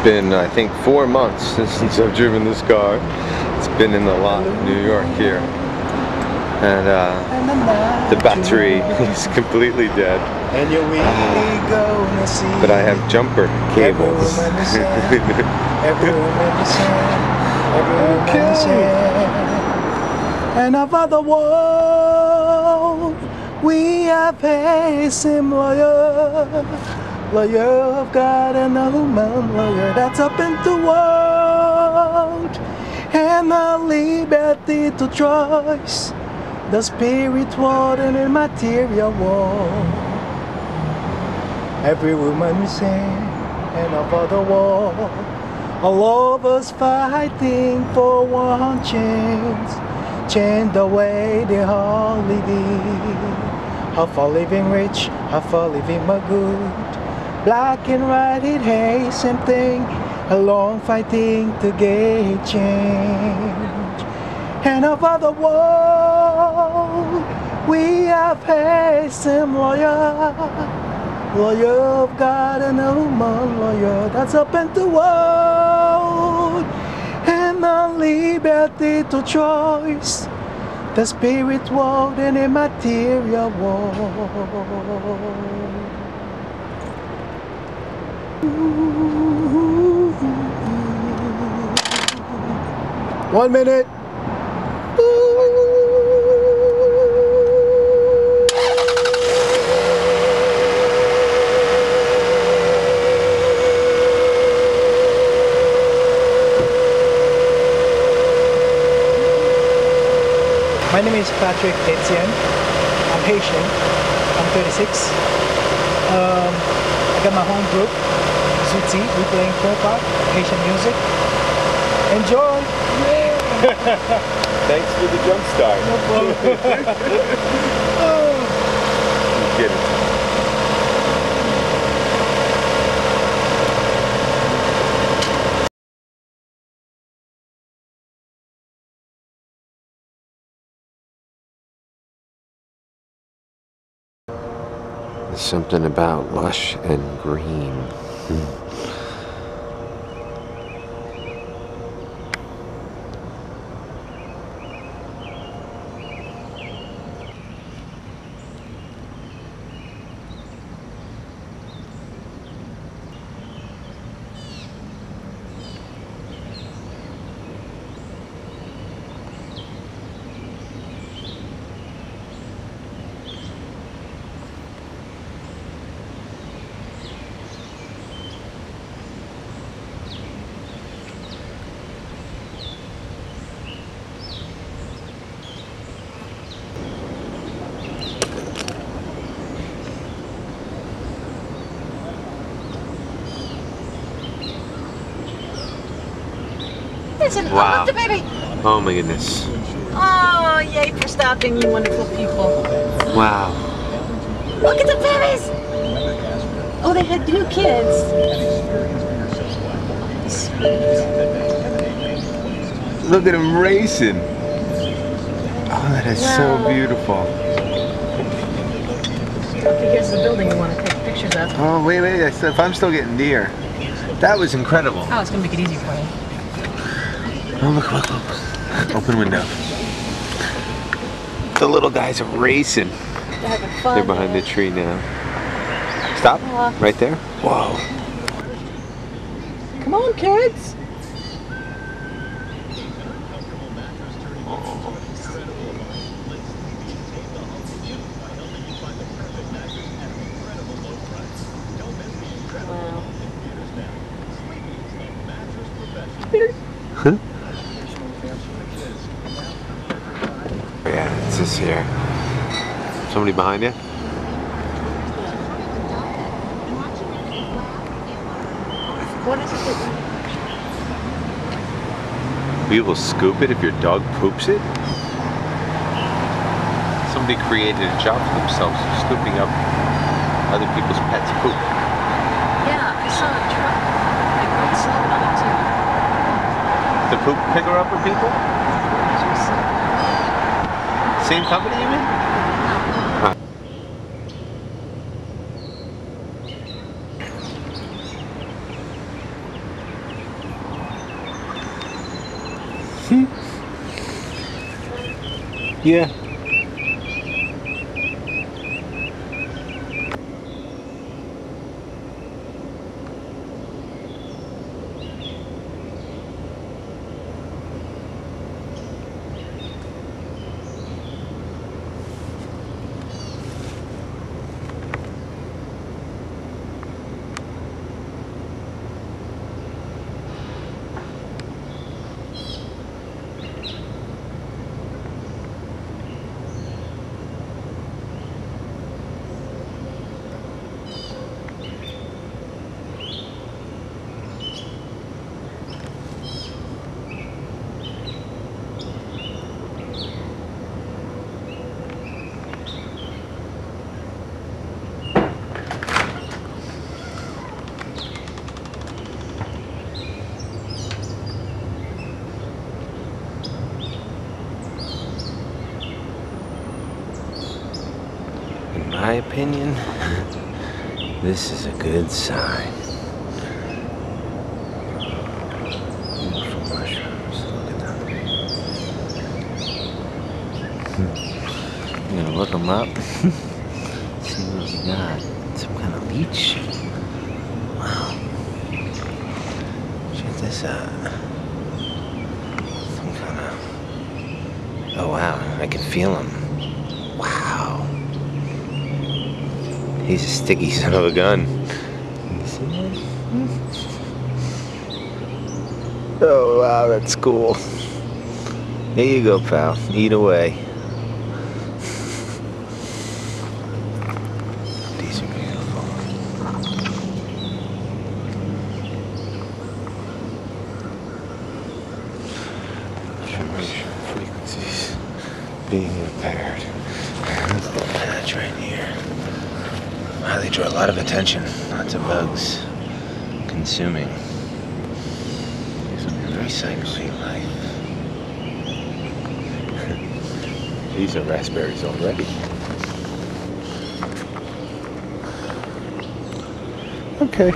been, I think, 4 months since I've driven this car. It's been in the lot in New York here. And the battery is completely dead. But I have jumper cables. And of other world, we have a same lawyer of God and a human lawyer that's up in the world, and the liberty to choice, the spirit world and the material world. Every woman we sing, and of other world, all of us fighting for one change the way they all living. Half for living rich, half for living more good. Black and white, it ain't same thing. Along fighting to get change. And of other world, we have a same lawyer of God and a human lawyer that's up in the world, and the liberty to choice, the spirit world and the material world. 1 minute. My name is Patrick Etienne. I'm Haitian. I'm 36. I got my own group, Zuti. We playing polka, Haitian music. Enjoy! Yeah. Thanks for the jump start. No problem. You get it. There's something about lush and green. Wow. Oh, look, the baby. Oh my goodness. Oh, yay for stopping, you wonderful people. Wow. Look at the babies. Oh, they had 2 kids. Look at him racing. Oh, that is so beautiful. Okay, here's the building you want to take pictures of. Oh, wait. If I'm still getting deer. That was incredible. Oh, it's going to make it easy for you. Oh, look. Open window. The little guys are racing. They're having fun. They're behind the tree now. Stop. Right there. Whoa. Come on, kids. Huh? Yeah, it's this here. Somebody behind you? What is it? We will scoop it if your dog poops it? Somebody created a job for themselves scooping up other people's pets' poop. Yeah, I saw a truck. I couldn't saw it on it too. The poop picker upper people? Same company, you mean? Huh. Yeah. In my opinion, this is a good sign. Beautiful mushrooms, look at them. I'm gonna look them up, see what we got. Some kind of leech? Wow. Check this out. Some kind of... Oh wow, I can feel him. Wow. He's a sticky son of a gun. You see that? Oh wow, that's cool. There you go, pal. Eat away. These are beautiful. Vibration frequencies being impaired. That's right here. Wow, they draw a lot of attention. Lots of bugs consuming. Recycling life. These are raspberries already. Okay.